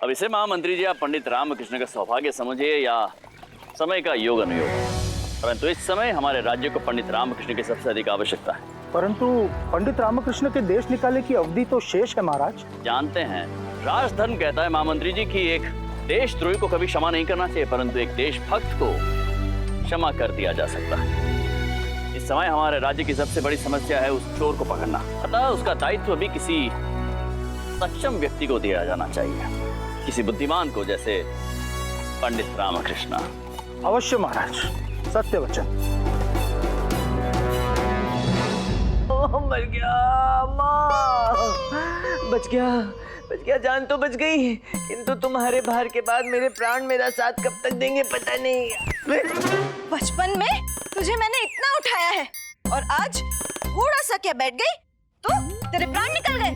अब इसे महामंत्री जी आप पंडित रामकृष्ण का सौभाग्य समझिए या समय का योग अनुयोग, परंतु इस समय हमारे राज्य को पंडित रामकृष्ण की सबसे अधिक आवश्यकता है। परंतु पंडित रामकृष्ण के देश निकाले की अवधि तो शेष है महाराज। जानते हैं, राजधर्म कहता है महामंत्री जी की एक देशद्रोही को कभी क्षमा नहीं करना चाहिए, परंतु एक देशभक्त को क्षमा कर दिया जा सकता है। इस समय हमारे राज्य की सबसे बड़ी समस्या है उस चोर को पकड़ना, अतः उसका दायित्व भी किसी सक्षम व्यक्ति को दिया जाना चाहिए, किसी बुद्धिमान को, जैसे पंडित रामकृष्ण। अवश्य महाराज, सत्य वचन। मर गया माँ, बच गया, जान तो बच गई, किंतु तुम्हारे भार के बाद मेरे प्राण मेरा साथ कब तक देंगे पता नहीं। बचपन में तुझे मैंने इतना उठाया है और आज थोड़ा सा क्या बैठ गई तो तेरे प्राण निकल गए।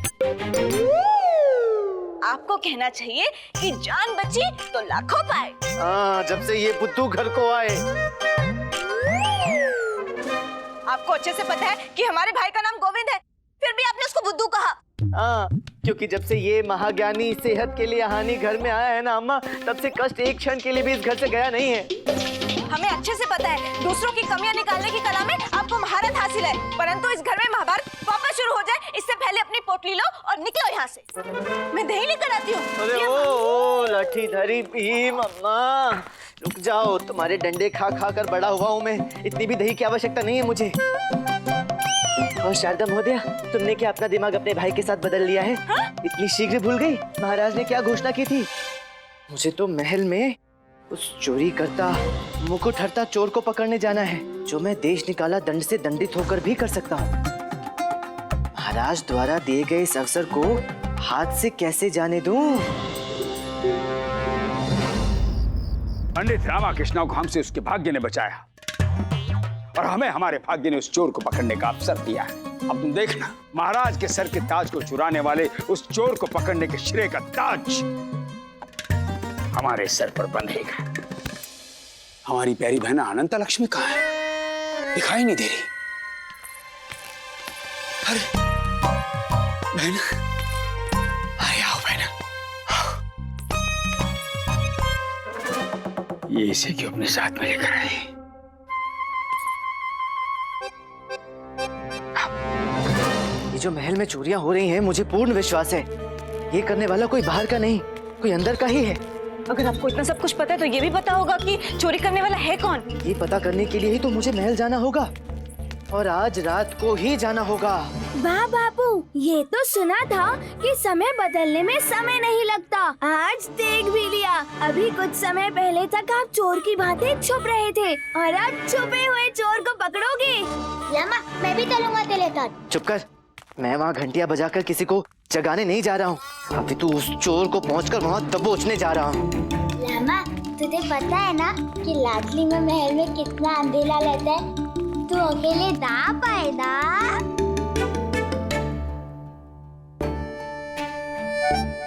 आपको कहना चाहिए कि जान बची तो लाखों पाए। हाँ, जब से ये बुद्धू घर को आए। आपको अच्छे से पता है कि हमारे भाई का नाम गोविंद है, फिर भी आपने उसको बुद्धू कहा। हाँ, क्योंकि जब से ये महाज्ञानी सेहत के लिए हानि घर में आया है ना अम्मा, तब से कष्ट एक क्षण के लिए भी इस घर से गया नहीं है। हमें अच्छे से पता है दूसरों की कमियां निकालने की कला में आपको महारत हासिल है, परंतु इस घर में महाभारत वापस शुरू हो जाए इससे पहले अपनी पोटली लो और निकलो यहाँ से। मैं दही लेकर आती हूँ। अरे ओ लाठी धरी भीम, अम्मा रुक जाओ, तुम्हारे डंडे खा खा कर बड़ा हुआ हूँ मैं, इतनी भी दही की आवश्यकता नहीं है मुझे। और शारदा महोदया, तुमने क्या अपना दिमाग अपने भाई के साथ बदल लिया है? हा? इतनी शीघ्र भूल गई महाराज ने क्या घोषणा की थी? मुझे तो महल में उस चोरी करता मुकुट हरता चोर को पकड़ने जाना है, जो मैं देश निकाला दंड से दंडित होकर भी कर सकता हूँ। महाराज द्वारा दिए गए इस अवसर को हाथ से कैसे जाने दूं? पंडित रामकृष्ण को हमसे उसके भाग्य ने बचाया और हमें हमारे भाग्य ने उस चोर को पकड़ने का अवसर दिया है। अब तुम देखना, महाराज के सर के ताज को चुराने वाले उस चोर को पकड़ने के श्रेय का ताज हमारे सर पर बंधेगा। हमारी प्यारी बहन अनंता लक्ष्मी कहाँ है? दिखाई नहीं दे रही। अरे बहन, अरे आओ बहन, ये इसे क्यों अपने साथ में लेकर आए? ये जो महल में चोरियां हो रही हैं, मुझे पूर्ण विश्वास है ये करने वाला कोई बाहर का नहीं, कोई अंदर का ही है। अगर आपको इतना सब कुछ पता है तो ये भी पता होगा कि चोरी करने वाला है कौन। ये पता करने के लिए ही तो मुझे महल जाना होगा और आज रात को ही जाना होगा। वाह बाबू, ये तो सुना था कि समय बदलने में समय नहीं लगता। आज देख भी लिया, अभी कुछ समय पहले तक आप चोर की भांति छुप रहे थे और आज छुपे हुए चोर को पकड़ोगे। लम्मा, मैं भी चलूंगा तेरे साथ। चुप कर, मैं वहाँ घंटियां बजाकर किसी को जगाने नहीं जा रहा हूँ, अभी तो उस चोर को पहुँचकर वहाँ दबोचने जा रहा हूँ। लम्मा, तुझे पता है ना कि लाडली में महल में कितना अंधेरा रहता है, तू अकेले ना पाएगा।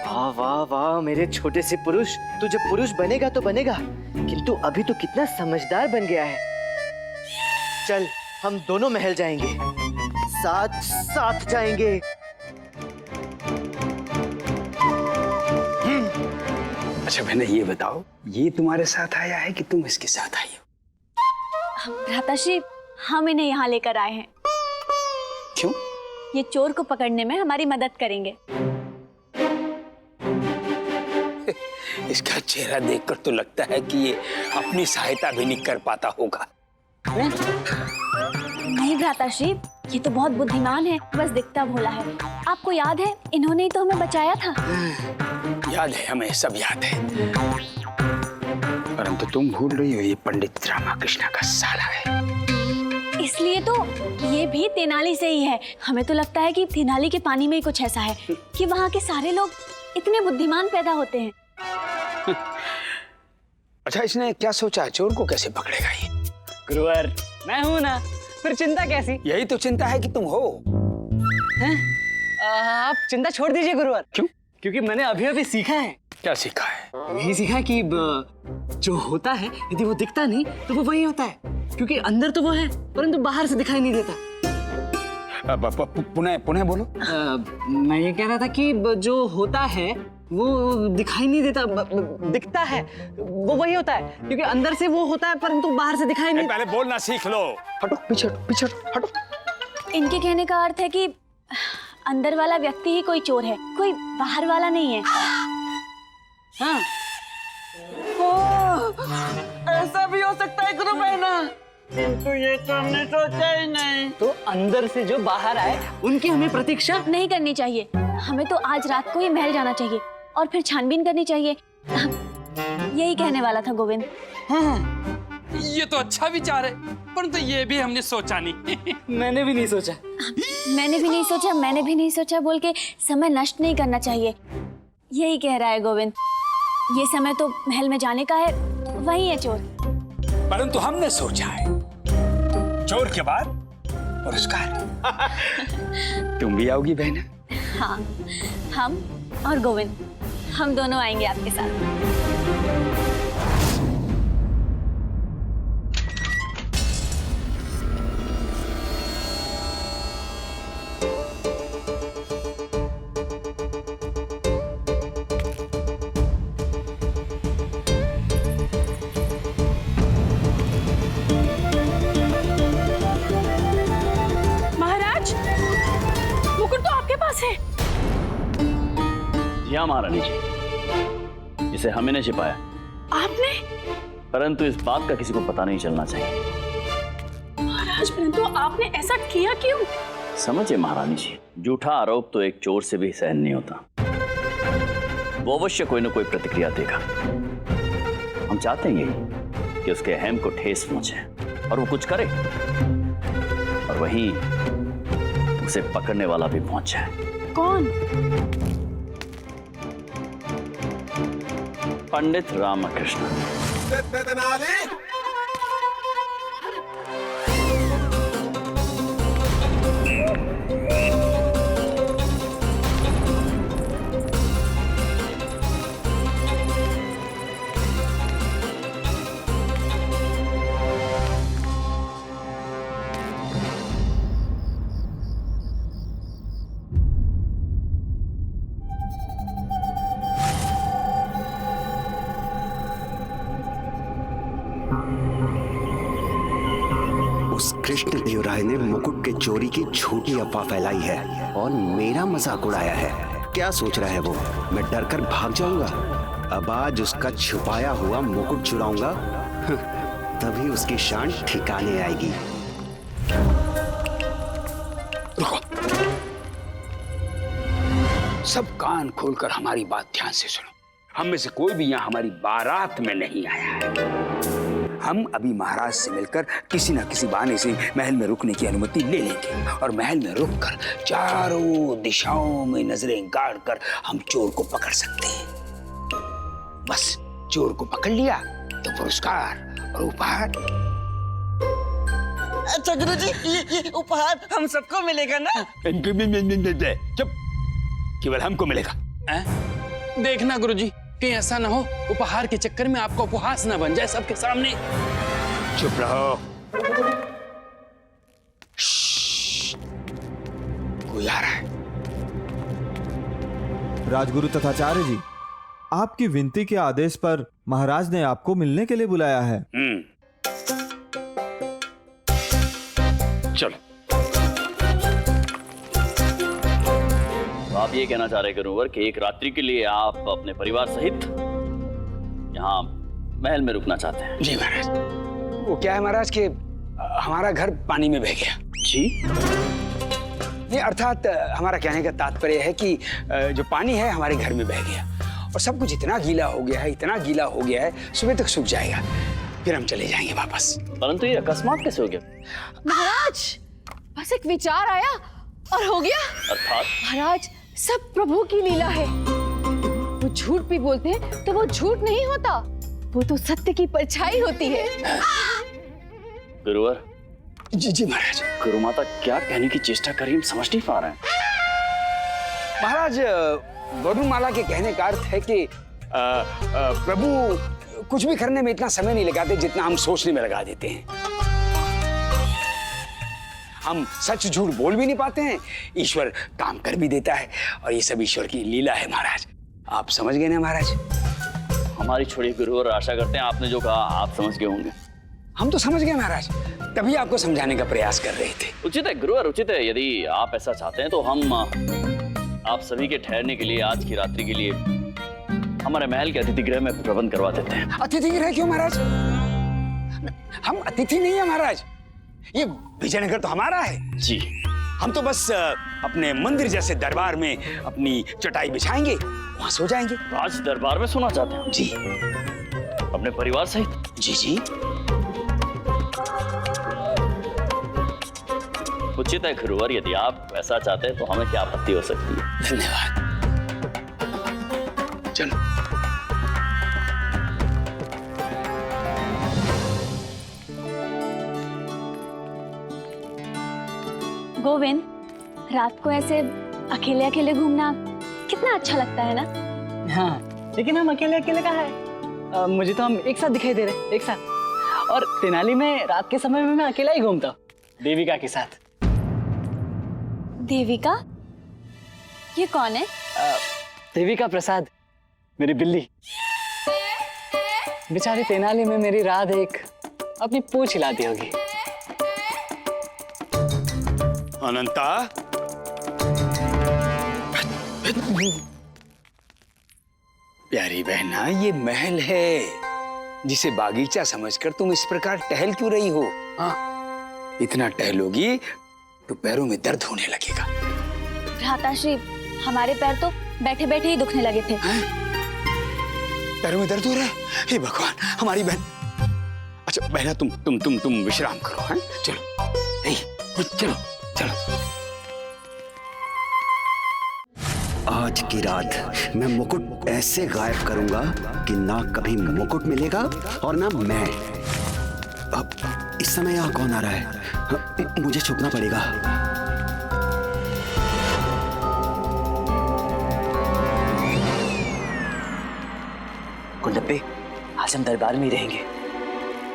वाह वाह वाह मेरे छोटे से पुरुष, तू जब पुरुष बनेगा तो बनेगा, किंतु अभी तो कितना समझदार बन गया है। चल हम दोनों महल जाएंगे, साथ साथ जाएंगे। अच्छा बहन, ये बताओ, ये तुम्हारे साथ आया है कि तुम इसके साथ आई हो? भ्राताश्री, हम इन्हें यहाँ लेकर आए हैं। क्यों? ये चोर को पकड़ने में हमारी मदद करेंगे। इसका चेहरा देखकर तो लगता है कि ये अपनी सहायता भी नहीं कर पाता होगा। नहीं भ्राताश्री, ये तो बहुत बुद्धिमान है, बस दिखता भोला है। आपको याद है, इन्होंने ही तो हमें बचाया था। याद है, हमें सब याद है, परंतु तुम भूल रही हो ये पंडित रामकृष्ण का साला है। इसलिए तो ये भी तेनाली से ही है। हमें तो लगता है कि तेनाली के पानी में ही कुछ ऐसा है कि वहाँ के सारे लोग इतने बुद्धिमान पैदा होते हैं। अच्छा, इसने क्या सोचा, चोर को कैसे पकड़ेगा ये? गुरुवर, मैं हूं ना, फिर चिंता कैसी? यही तो चिंता है कि तुम हो। हैं? आप चिंता छोड़ दीजिए गुरुवर। क्यों? क्योंकि मैंने अभी अभी सीखा है। क्या सीखा है? यही सीखा है कि जो होता है यदि वो दिखता नहीं तो वो वही होता है, क्योंकि अंदर तो वो है परंतु बाहर से दिखाई नहीं देता। पुनः बोलो। मैं ये कह रहा था कि जो होता है वो दिखाई नहीं देता, दिखता है, वो वही होता है क्योंकि अंदर से वो होता है परंतु बाहर से दिखाई नहीं। पहले बोलना सीख लो। हटो पीछे हटो, पीछे हटो। इनके कहने का अर्थ है कि अंदर वाला व्यक्ति ही कोई चोर है, कोई बाहर वाला नहीं है। हाँ। ऐसा भी हो सकता है गुरु बहना, तो ये तो हमने सोचा ही नहीं। तो अंदर से जो बाहर आए उनकी हमें प्रतीक्षा नहीं करनी चाहिए। हमें तो आज रात को ही महल जाना चाहिए और फिर छानबीन करनी चाहिए। यही कहने वाला था गोविंद। ये तो अच्छा विचार है, परंतु ये भी हमने सोचा नहीं। मैंने भी नहीं सोचा। मैंने भी नहीं सोचा बोल के समय नष्ट नहीं करना चाहिए। यही कह रहा है गोविंद। ये समय तो महल में जाने का है, वही है चोर। परंतु हमने सोचा है चोर के बाद पुरस्कार। तुम भी आओगी बहन? हाँ, हम और गोविंद, हम दोनों आएंगे आपके साथ। जी हाँ महारानी जी, इसे हमें ने छिपाया। आपने? परंतु इस बात का किसी को पता नहीं चलना चाहिए। महाराज, परंतु आपने ऐसा किया क्यों? समझे महारानी जी, झूठा आरोप तो एक चोर से भी सहन नहीं होता। वो अवश्य कोई न कोई प्रतिक्रिया देगा। हम चाहते हैं यही कि उसके अहम को ठेस पहुंचे और वो कुछ करे, और वहीं उसे पकड़ने वाला भी पहुंच जाए। कौन? पंडित रामकृष्ण। उस कृष्ण देव राय ने मुकुट के चोरी की झूठी अफवाह फैलाई है और मेरा मजाक उड़ाया है। क्या सोच रहा है वो, मैं डर कर भाग जाऊंगा? अब आज उसका छुपाया हुआ मुकुट चुराऊंगा, तभी उसकी शान ठिकाने आएगी। रुको, सब कान खोलकर हमारी बात ध्यान से सुनो। हम में से कोई भी यहाँ हमारी बारात में नहीं आया है। हम अभी महाराज से मिलकर किसी न किसी बहाने से महल में रुकने की अनुमति ले लेंगे और महल में रुककर चारों दिशाओं में नजरें गाड़ कर हम चोर को पकड़ सकते हैं। बस चोर को पकड़ लिया तो पुरस्कार और उपहार। अच्छा गुरुजी, ये उपहार हम सबको मिलेगा ना? चुप, केवल हमको मिलेगा। देखना गुरुजी, कहीं ऐसा ना हो उपहार के चक्कर में आपका उपहास ना बन जाए सबके सामने। चुप रहो। कोई आ रहा है। राजगुरु तथाचार्य जी, आपकी विनती के आदेश पर महाराज ने आपको मिलने के लिए बुलाया है। चलो। तो आप ये कहना चाह रहे गुरुवर कि एक रात्रि के लिए आप अपने परिवार सहित यहाँ महल में रुकना चाहते हैं? जी महाराज। वो क्या है महाराज कि हमारा घर पानी में बह गया। जी? नहीं, अर्थात हमारा कहने का तात्पर्य है कि जो पानी है हमारे घर में बह गया और सब कुछ इतना गीला हो गया है, इतना गीला हो गया है, सुबह तक सूख जाएगा, फिर हम चले जाएंगे वापस। परंतु ये अकस्मात कैसे हो गया? महाराज, बस एक विचार आया और हो गया। अर्थात? महाराज, सब प्रभु की लीला है। वो झूठ भी बोलते हैं तो वो झूठ नहीं होता, वो तो सत्य की परछाई होती है। गुरुवर। जी जी महाराज। गुरु माता क्या कहने की चेष्टा कर रही, हम समझ नहीं पा रहे हैं। महाराज, वरुणमाला के कहने का अर्थ है कि प्रभु कुछ भी करने में इतना समय नहीं लगाते जितना हम सोचने में लगा देते हैं। हम सच झूठ बोल भी नहीं पाते हैं, ईश्वर काम कर भी देता है और ये सब ईश्वर की लीला है महाराज। आप समझ गए ना महाराज? हमारी छोड़िए गुरुवर, आशा करते हैं आपने जो कहा आप समझ गए होंगे। हम तो समझ गए महाराज, तभी आपको समझाने का प्रयास कर रहे थे। उचित है गुरुवर, उचित है। यदि आप ऐसा चाहते हैं तो हम आप सभी के ठहरने के लिए आज की रात्रि के लिए हमारे महल के अतिथि गृह में प्रबंध करवा देते हैं। अतिथि गृह क्यों महाराज? हम अतिथि नहीं है महाराज, ये विजयनगर तो हमारा है जी। हम तो बस अपने मंदिर जैसे दरबार में अपनी चटाई बिछाएंगे, वहां सो जाएंगे। राज दरबार में सोना चाहते हैं? जी। अपने परिवार सहित? जी जी। उचित है गुरुवर, यदि आप ऐसा चाहते हैं तो हमें क्या आपत्ति हो सकती है। धन्यवाद। चलो। गोविंद, रात को ऐसे अकेले अकेले घूमना कितना अच्छा लगता है ना? हाँ, लेकिन हम अकेले अकेले कहाँ है? मुझे तो हम एक साथ दिखाई दे रहे, एक साथ। और तेनाली में रात के समय में मैं अकेला ही घूमता हूँ, देविका के साथ। देविका? ये कौन है? देविका प्रसाद, मेरी बिल्ली। बेचारी तेनाली में मेरी रात एक अपनी पूंछ हिलाती होगी। अनंता, प्यारी बहना, ये महल है जिसे बागीचा समझकर तुम इस प्रकार टहल क्यों रही हो? हाँ, इतना टहलोगी तो पैरों में दर्द होने लगेगा। भ्राताश्री, हमारे पैर तो बैठे बैठे ही दुखने लगे थे। पैरों में दर्द हो रहा है? हे भगवान, हमारी बहन। अच्छा बहना, तुम विश्राम करो। हैं? चलो, चलो चलो। आज की रात मैं मुकुट ऐसे गायब करूंगा कि ना कभी मुकुट मिलेगा और ना मैं। अब इस समय यहाँ कौन आ रहा है? मुझे छुपना पड़ेगा। कुंडप्पे, आज हम दरबार में ही रहेंगे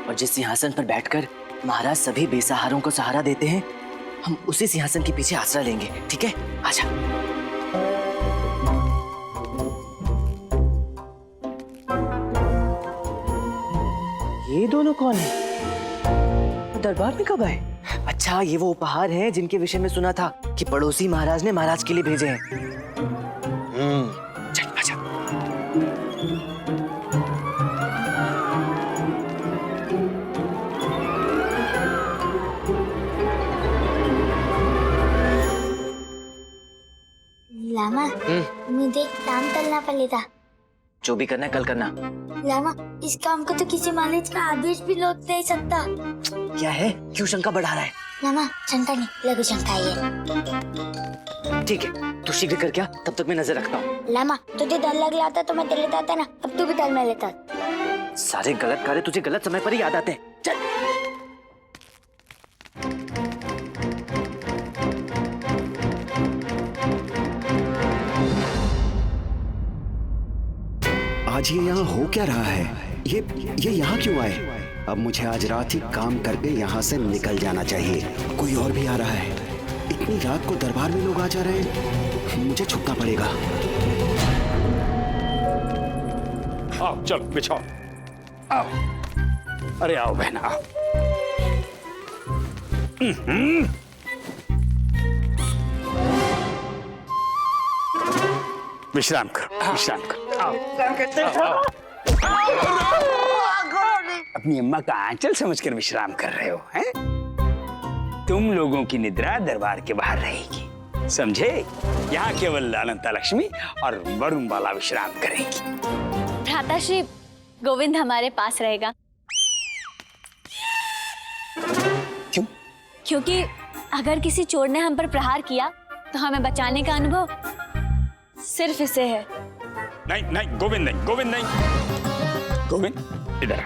और जिस सिंहासन पर बैठकर महाराज सभी बेसहारों को सहारा देते हैं, हम उसी सिंहासन के पीछे आसरा लेंगे। ठीक है? आजा। ये दोनों कौन है? दरबार में कब आए? अच्छा, ये वो उपहार हैं जिनके विषय में सुना था कि पड़ोसी महाराज ने महाराज के लिए भेजे हैं। चल आजा। लामा, मुझे एक काम करना पड़ेगा। जो भी करना है कल करना। लामा, इस काम को तो किसी महाराज का आदेश भी लौट नहीं सकता। क्या है? क्यों शंका बढ़ा रहा है? लामा, शंका नहीं, लघु शंका है। ठीक है, तू शीघ्र कर, क्या तब तक मैं नजर रखता हूँ। लामा, तुझे डर लग रहा था तो मैं डर लेता था ना, अब तू भी डर में लेता। सारे गलत कार्य तुझे गलत समय पर ही याद आते हैं। चल। आज ये यहाँ हो क्या रहा है? ये यहाँ क्यों आए? अब मुझे आज रात ही काम करके यहाँ से निकल जाना चाहिए। कोई और भी आ रहा है। इतनी रात को दरबार में लोग आ जा रहे हैं, मुझे छुपना पड़ेगा। आओ, चलो बिछाओ। आओ, अरे आओ बहना, आओ। विश्राम करो, विश्राम करो। आओ, अपनी अम्मा का आंचल समझकर विश्राम कर रहे हो, हैं? तुम लोगों की निद्रा दरबार के बाहर रहेगी, समझे? यहाँ केवल अनंता लक्ष्मी और वरुण बाला विश्राम करेंगी। भ्राताश्री, गोविंद हमारे पास रहेगा। क्यों? क्योंकि अगर किसी चोर ने हम पर प्रहार किया तो हमें बचाने का अनुभव सिर्फ इसे है। नहीं नहीं गोविंद, नहीं गोविंद, नहीं गोविंद, इधर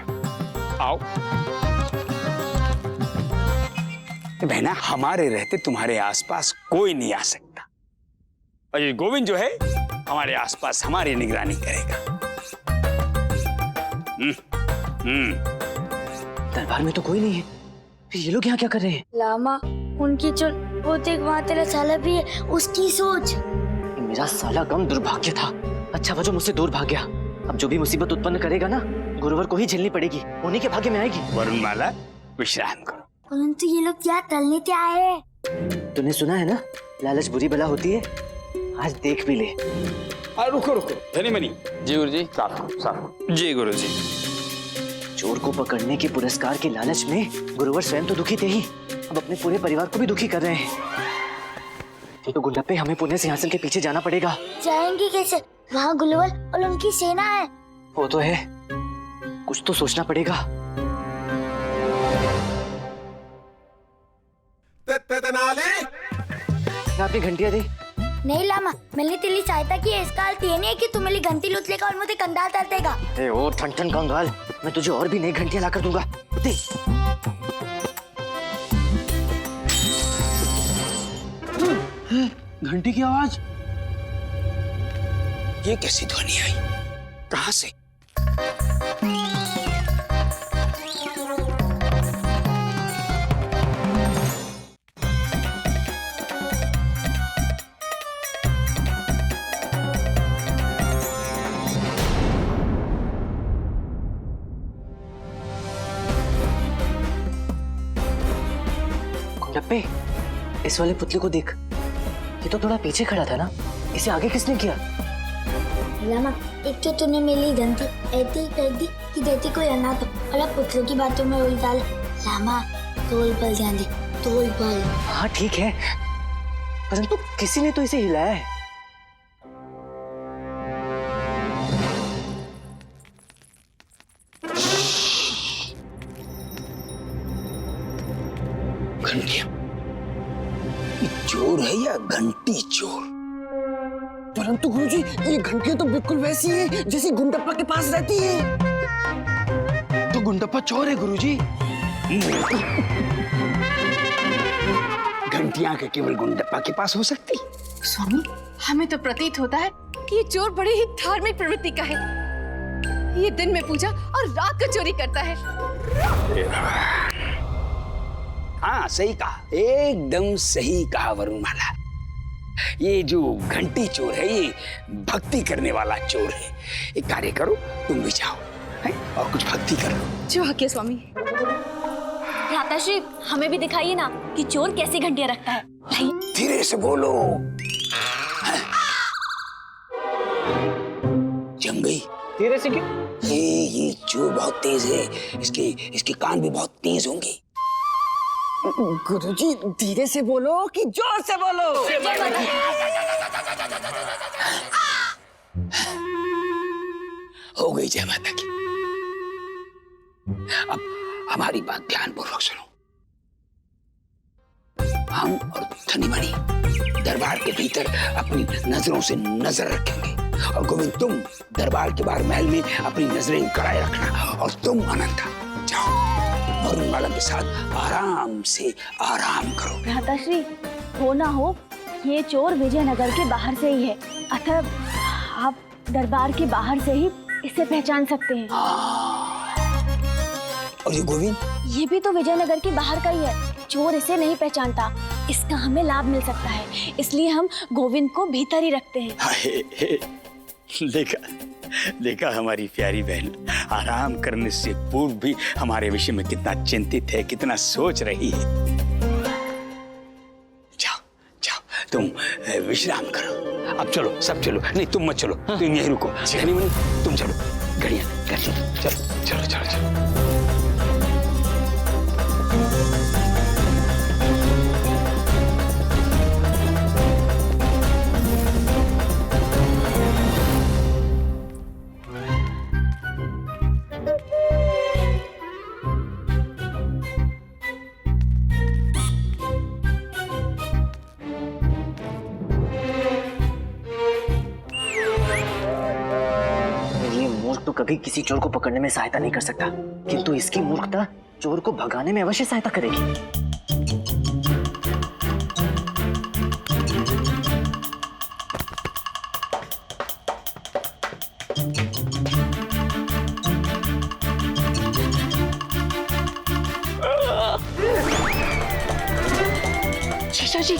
आओ। बहना, हमारे रहते तुम्हारे आसपास कोई नहीं आ सकता, और ये गोविंद जो है हमारे आसपास हमारी निगरानी करेगा। दरबार में तो कोई नहीं है, फिर ये लोग यहाँ क्या कर रहे हैं? लामा, उनकी जो वो देख, वहाँ तेरा साला भी है, उसकी सोच। मेरा साला कम दुर्भाग्य था। अच्छा वो जो मुझसे दूर भाग गया, अब जो भी मुसीबत उत्पन्न करेगा ना, गुरुवर को ही झेलनी पड़ेगी, उन्हीं के भाग्य में आएगी। वरुणमाला विश्राम करो। परंतु ये लोग क्या तलने क्या आए? तूने सुना है ना, लालच बुरी बला होती है। आज देख भी ले। रुको रुको धनीमणि। जी गुरुजी। साफ। जी गुरुजी। चोर को पकड़ने के पुरस्कार के लालच में गुरुवर स्वयं तो दुखी थे ही, अब अपने पूरे परिवार को भी दुखी कर रहे हैं। तो गुंडप्पे हमें पुण्य सिंहासन के पीछे जाना पड़ेगा। जाएंगे कैसे? वहाँ गुरुवर और उनकी सेना है। वो तो है, कुछ तो सोचना पड़ेगा। आपने घंटिया दी? नहीं लामा, मैंने तेरी सहायता की है। इसका अर्थ ये नहीं है कि तू मेरी घंटी लूट लेगा और मुझे कंगाल कर देगा। ओ ठन कंगाल, मैं तुझे और भी नई घंटियां लाकर दूंगा। दे। घंटी की आवाज। ये कैसी ध्वनि आई? कहां से? गुंडप्पे, इस वाले पुतले को देख, ये तो थोड़ा पीछे खड़ा था ना, इसे आगे किसने किया? लामा, एक तो तूने मेरी घंटी ऐसी कर दी कि जैसे कोई अनाथ हो, और अब पुतलों की बातों में उलझा ले। लामा, तोल पर ध्यान दे, तोल पर। हाँ ठीक है, परंतु किसी ने तो इसे हिलाया है। घंटिया, चोर है या घंटी चोर? परंतु गुरुजी, ये घंटियां तो बिल्कुल वैसी है जैसी गुंडप्पा के पास रहती है। तो गुंडप्पा चोर है गुरुजी। घंटियां के केवल गुंडप्पा के पास हो सकती? स्वामी, हमें तो प्रतीत होता है कि ये चोर बड़ी ही धार्मिक प्रवृत्ति का है। ये दिन में पूजा और रात को चोरी करता है। हाँ सही कहा, एकदम सही कहा वरुणमाला। ये जो घंटी चोर है, ये भक्ति करने वाला चोर है। एक कार्य करो, तुम भी जाओ और कुछ भक्ति करो। जो आज्ञा स्वामी। भ्राताश्री, हमें भी दिखाइए ना कि चोर कैसी घंटियां रखता है। धीरे से बोलो। जम गई? धीरे से क्यों? ये चोर बहुत तेज है, इसके कान भी बहुत तेज होंगे। गुरुजी, धीरे से बोलो कि जोर से बोलो। हो गई जय माता की। अब हमारी बात ध्यानपूर्वक सुनो। हम और धनीमणि दरबार के भीतर अपनी नजरों से नजर रखेंगे, और गोविंद तुम दरबार के बाहर महल में अपनी नजरें कराए रखना, और तुम अनंता जाओ वरुणमाला के साथ आराम से आराम करो। भ्राताश्री, हो ना हो ये चोर विजयनगर के बाहर से ही है, अतः आप दरबार के बाहर से ही इसे पहचान सकते हैं। और ये गोविंद? ये भी तो विजयनगर के बाहर का ही है, चोर इसे नहीं पहचानता। इसका हमें लाभ मिल सकता है, इसलिए हम गोविंद को भीतर ही रखते हैं। देखा हमारी प्यारी बहन आराम करने से पूर्व भी हमारे विषय में कितना चिंतित है, कितना सोच रही है। जाओ जाओ, तुम विश्राम करो। अब चलो, सब चलो। नहीं तुम मत चलो, तुम यहीं रुको। धनीमणि तुम चलो, घड़ियां कर लो। चलो चलो चलो चलो। तो कभी किसी चोर को पकड़ने में सहायता नहीं कर सकता, किंतु इसकी मूर्खता चोर को भगाने में अवश्य सहायता करेगी। जीजा जी,